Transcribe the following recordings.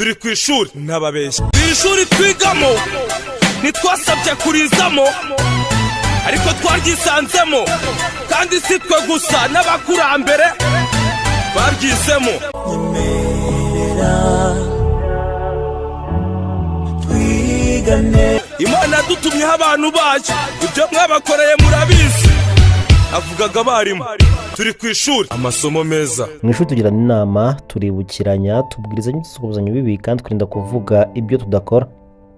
turi ku ishuri ntababeshya. Ishuri twigamo ntitwasabye kurizamo, ariko twaryisanzemo, kandi si twe gusa n'abakurambere baryizemo. Imana dutumyeho abantu bacu, ibyo mwabakoreye murabizi. Avugaga abarimu, turi ku ishuri amasomo meza. Mu ishuri tugirana inama, turibukiranya, tubwirizanya udusubizanya bibi kandi twirinda kuvuga ibyo tudakora.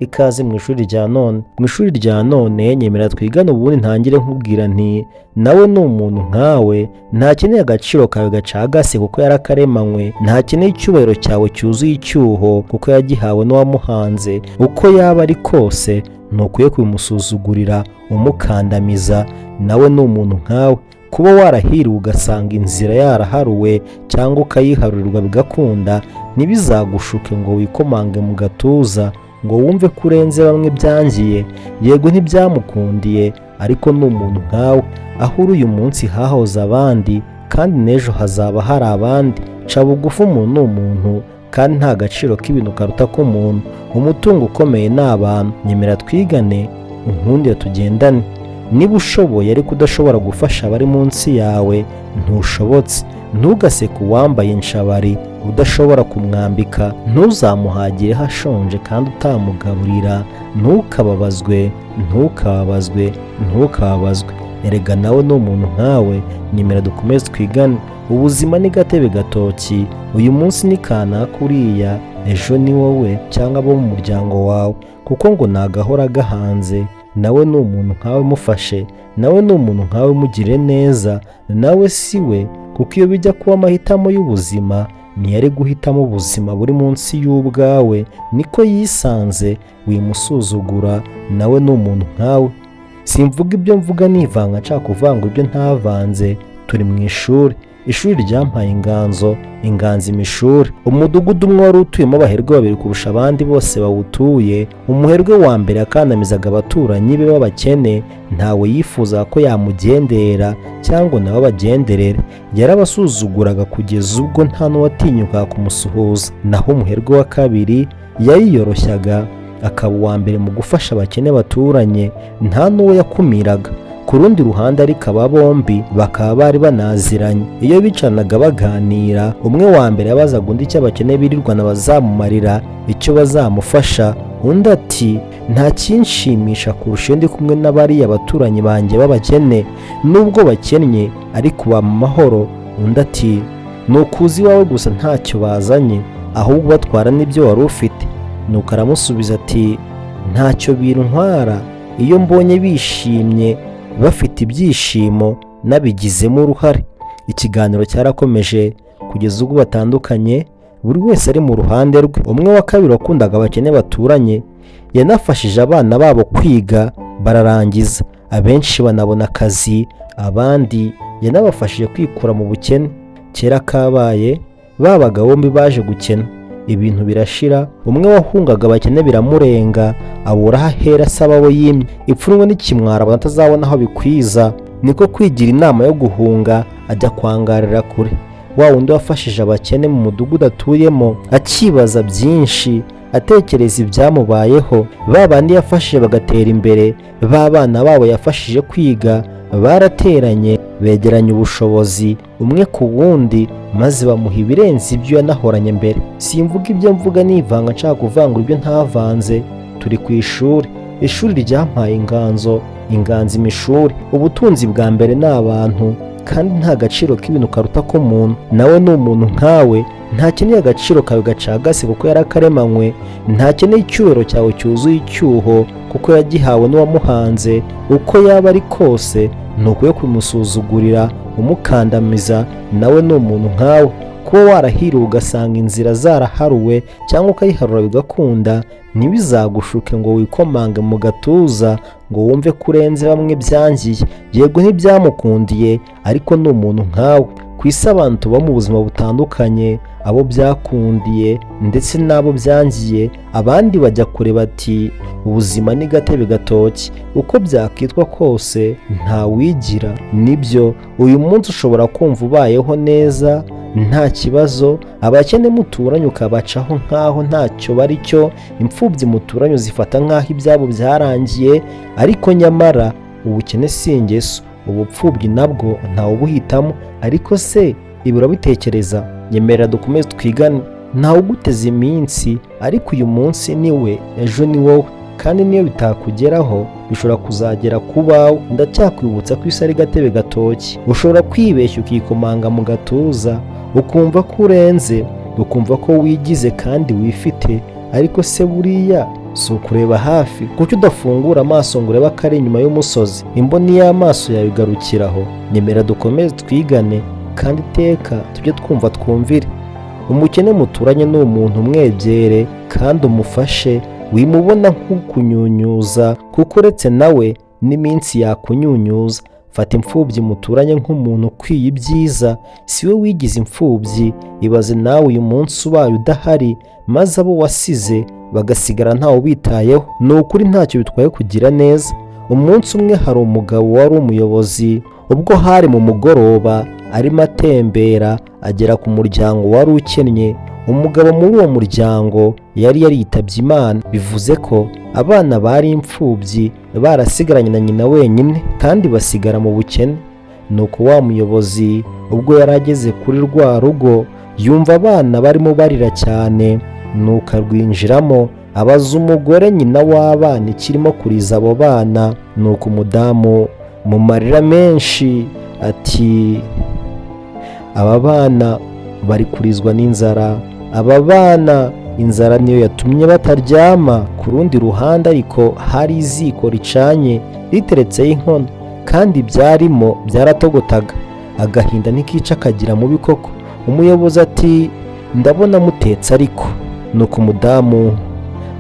Ikaze mu ishuri rya none. Mu ishuri rya none nyemera twigane ubundi ntangire nkubwira nti nawe ni umuntu nkawe, ntakeneye agaciro kawe gacagase kuko yarakaremanywe, ntakeneye icyubahiro cyawe cyuzuye icyuho kuko yagihawe n'uwamuhanze. Uko yaba ari kose ntukwiye kubimusuzugurira umukandamiza. Nawe ni umuntu nkawe. Kuba warahiriwe ugasanga inzira yaraharuwe cyangwa ukayiharurirwa bigakunda, ntibizagushuke ngo wikomange mu gatuza ngo wumve ko urenze bamwe byangiye. Yego ntibyamukundiye, ariko ni umuntu nkawe. Aho uri uyu munsi hahoze abandi, kandi n'ejo hazaba hari abandi. Ca bugufi, umuntu ni umuntu, kandi nta gaciro k'ibintu karuta k'umuntu. Umutungo ukomeye ni abantu. Nyemera twigane, unkundire tugendane. Niba ushoboye ariko udashobora gufasha abari munsi yawe, ntushobotse. Ntugaseke uwambaye inshabari udashobora kumwambika. Ntuzamuhagire hashonje kandi utamugaburira. Ntukababazwe. Erega nawe ni umuntu nkawe. Nyemera dukomeze twigane. Ubuzima ni gatebe gatoki. Uyu munsi ni kanaka uriya, ejo ni wowe cyangwa abo mu muryango wawe, kuko ngo nagahora gahanze. Nawe ni umuntu nkawe, mufashe. Nawe ni umuntu nkawe, mugire neza. Nawe si we, kuko iyo bijya kuba amahitamo y'ubuzima ntiyari guhitamo ubuzima buri munsi y'ubwawe. Niko yisanze, wimusuzugura. Nawe ni umuntu nkawe. Simvuga ibyo mvuga nivanga nshaka kuvanga ibyo ntavanze. Turi mu ishuri. Ishuri ryampaye inganzo imishuri. Umudugudu umwe wari utuyemo abaherwe babiri kurusha abandi bose bawutuye. Umuherwe wa mbere akandamizaga abaturanyi be b'abakene. Ntawe yifuza ko yamugendera cyangwa nawe abagenderere. Yarabasuzuguraga kugeza ubwo nta n'uwatinyuka kumusuhuza. Naho umuherwe wa kabiri yariyoroshyaga, akaba uwa mbere mu gufasha abakene baturanye. Nta n'uwo yakumiraga. Ku rundi ruhande ariko aba bombi bakaba bari banaziranye. Iyo bicanaga baganira, umwe wa mbere yabazaga undi icyo abakene birirwana bazamumarira, icyo bazamufasha. Undi ati nta kinshimisha kurusha ndi kumwe n'abariya baturanyi banjye b'abakene, nubwo bakennye ariko ba mu mahoro. Undi ati nukuzi iwawe gusa ntacyo bazanye, ahubwo batwara n'ibyo wari ufite. Nuko aramusubiza ati ntacyo bintwara iyo mbonye bishimye bafite ibyishimo nabigizemo uruhare. Ikiganiro cyarakomeje kugeza ubwo batandukanye, buri wese ari mu ruhande rwe. Umwe wa kabiri wakundaga abakene baturanye yanafashije abana babo kwiga bararangiza, abenshi banabona akazi. Abandi yanabafashije kwikura mu bukene. Kera kabaye babaga bombi baje gukena, ibintu birashira. Umwe wahungaga abakene biramurenga, abura aho ahera asaba abo yimye. Ipfunwe n'ikimwara batazabona aho bikwiza, niko kwigira inama yo guhunga ajya kwangarira kure. Wa wundi wafashije abakene mu mudugudu atuyemo akibaza byinshi, atekereza ibyamubayeho. Ba bandi yafashije bagatera imbere, ba bana babo yafashije kwiga barateranye, begeranya ubushobozi umwe ku wundi, maze bamuha ibirenze ibyo yanahoranye mbere. Simvuga ibyo mvuga nivanga nshaka kuvangura ibyo ntavanze. Turi ku ishuri. Ishuri ryampaye inganzo imishuri. Ubutunzi bwa mbere ni abantu, kandi nta gaciro k'ibintu karuta k'umuntu. Nawe ni umuntu nkawe. Ntakeneye agaciro kawe gacagase kuko yarakaremanywe, ntakeneye icyubahiro cyawe cyuzuye icyuho kuko yagihawe n'uwamuhanze. Uko yaba ari kose ntukwiye kumusuzugurira umukandamiza. Nawe ni umuntu nkawe. Kuba warahiriwe ugasanga inzira zaraharuwe cyangwa ukayiharura bigakunda, ntibizagushuke ngo wikomange mu gatuza ngo wumve ko urenze bamwe byangiye. Yego ntibyamukundiye, ariko ni umuntu nkawe. Ku isi abantu tuba mu buzima butandukanye, abo byakundiye ndetse n'abo byangiye. Abandi bajya kure bati ubuzima ni gatebe gatoki, uko byakitwa kose nta wigira. Nibyo, uyu munsi ushobora kumva ubayeho neza, nta kibazo, abakene muturanye ukabacaho nk'aho ntacyo bari cyo, imfubyi muturanye uzifata nk'aho ibyabo byarangiye, ariko nyamara ubukene si ingeso, ubupfubyi nabwo ntawe ubuhitamo. Ariko se ibi urabitekereza? Nyemerera dukomeze twigane. Ntawe uguteze iminsi, ariko uyu munsi niwe, ejo ni wowe, kandi niyo bitakugeraho bishobora kuzagera ku bawe. Ndacyakwibutsa ko isi ari gatebe gatoki. Ushobora kwibeshya ukikomanga mu gatuza ukumva ko urenze, ukumva ko wigize kandi wifite, ariko se buriya si ukureba hafi? Kuki udafungura amaso ngo urebe akari inyuma y'umusozi? Imboni y'amaso yawe igarukiraho. Nyemera dukomeze twigane, kandi iteka tujye twumva twumvire. Umukene muturanye ni umuntu umwegere kandi umufashe, wimubona nk'ukunyunyuza, kuko uretse nawe n'iminsi yakunyunyuza. Fata imfubyi muturanye nk'umuntu ukwiye ibyiza, si we wigize imfubyi. Ibaze nawe uyu munsi ubaye udahari, maze abo wasize bagasigara ntawe ubitayeho. Ni ukuri ntacyo bitwaye kugira neza. Umunsi umwe hari umugabo wari umuyobozi, ubwo hari mu mugoroba arimo atembera agera ku muryango wari ukennye. Umugabo muri uwo muryango yari yaritabye Imana, bivuze ko abana bari imfubyi barasigaranye na nyina wenyine kandi basigara mu bukene. Nuko wa muyobozi ubwo yari ageze kuri rwa rugo yumva abana barimo barira cyane, nuko arwinjiramo abaza umugore nyina w'abana ikirimo kuriza abo bana. Nuko umudamu mu marira menshi ati, aba bana bari kurizwa n'inzara, aba bana inzara niyo yatumye bataryama. Ku rundi ruhande ariko hari iziko ricanye riteretseho inkono, kandi byarimo byaratogotaga. Agahinda ntikica kagira mubi koko. Umuyobozi ati, ndabona mutetse ariko. Nuko umudamu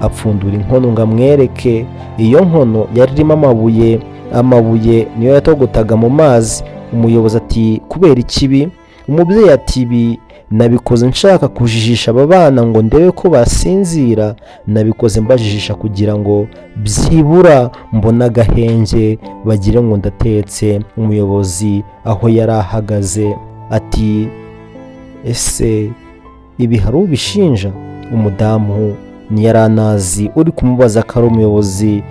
apfundura inkono ngo amwereke. Iyo nkono yari irimo amabuye, amabuye niyo yatogotaga mu mazi. Umuyobozi ati, kubera ikibi? Umubyeyi ati, ibi nabikoze nshaka kujijisha aba bana ngo ndebe ko basinzira, nabikoze mbajijisha kugira ngo byibura mbona agahenge bagire ngo ndatetse. Umuyobozi aho yari ahagaze ati, ese ibi hari ubishinja? Umudamu ntiyari anazi uri kumubaza ko ari umuyobozi.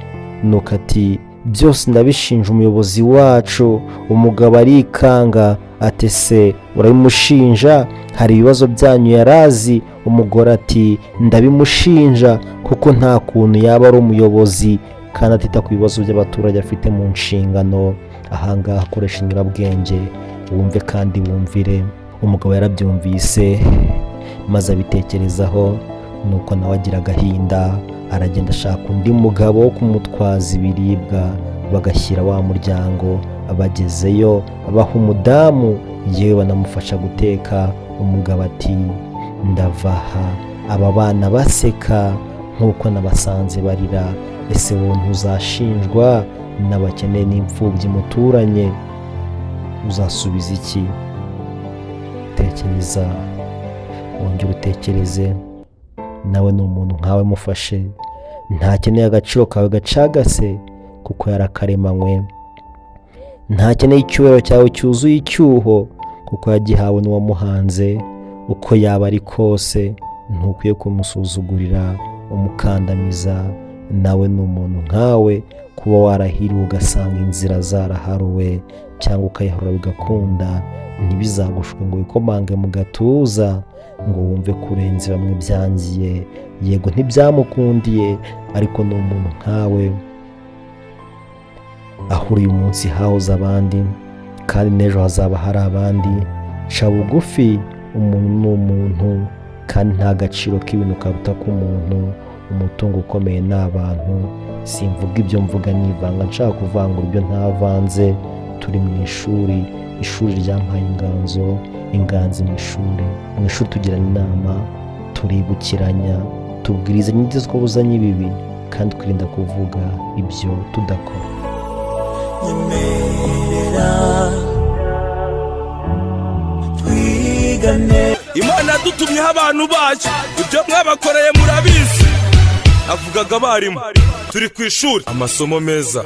Nuko ati, byose ndabishinja umuyobozi wacu. Umugabo arikanga ati, se urabimushinja? Hari ibibazo byanyu yarazi? Umugore ati, ndabimushinja kuko nta kuntu yaba ari umuyobozi kandi atita ku bibazo by'abaturage afite mu nshingano. Ahangaha akoresha inyurabwenge, wumve kandi wumvire. Umugabo yarabyumvise maze abitekerezaho, nuko nawe agira agahinda, aragenda ashaka undi mugabo wo kumutwaza ibiribwa bagashyira wa muryango. Abagezeyo abaha umudamu, yewe banamufasha guteka. Umugabo ati, ndavaha. Aba bana baseka nk'uko nabasanze barira. Ese wowe ntuzashinjwa n'abakene n'imfubyi muturanye? Uzasubiza iki? Tekereza, wongere utekereze. Nawe ni umuntu nkawe, mufashe. Ntakeneye agaciro kawe gacagase kuko yarakaremanywe. Ntakeneye icyubahiro cyawe cyuzuye icyuho kuko yagihawe n'uwamuhanze. Uko yaba ari kose ntukwiye kumusuzugurira umukandamiza. Nawe ni umuntu nkawe, kuba warahiriwe ugasanga inzira zaraharuwe cyangwa ukayiharura bigakunda, ntibizagushuke ngo wikomange mu gatuza ngo wumve kurenza bamwe byangiye. Yego ntibyamukundiye, ariko ni umuntu nkawe. Aho uyu munsi hahoze abandi kandi n'ejo hazaba hari abandi. Ca bugufi, umuntu ni umuntu kandi nta gaciro k'ibintu karuta k'umuntu. Umutungo ukomeye ni abantu. Simvuga ibyo mvuga nivanga nshaka kuvangura ibyo ntavanze. Turi mu ishuri, ishuri ryampaye inganzo mu ishuri. Mu ishuri tugirana inama, turibukiranya, tubwirizanya inyigisho ko buzanye ibibi kandi twirinda kuvuga ibyo tudakora. Imana yadutumyeho abantu bacu, ibyo mwabakoreye murabizi. Avugaga abarimu, turi ku ishuri, amasomo meza.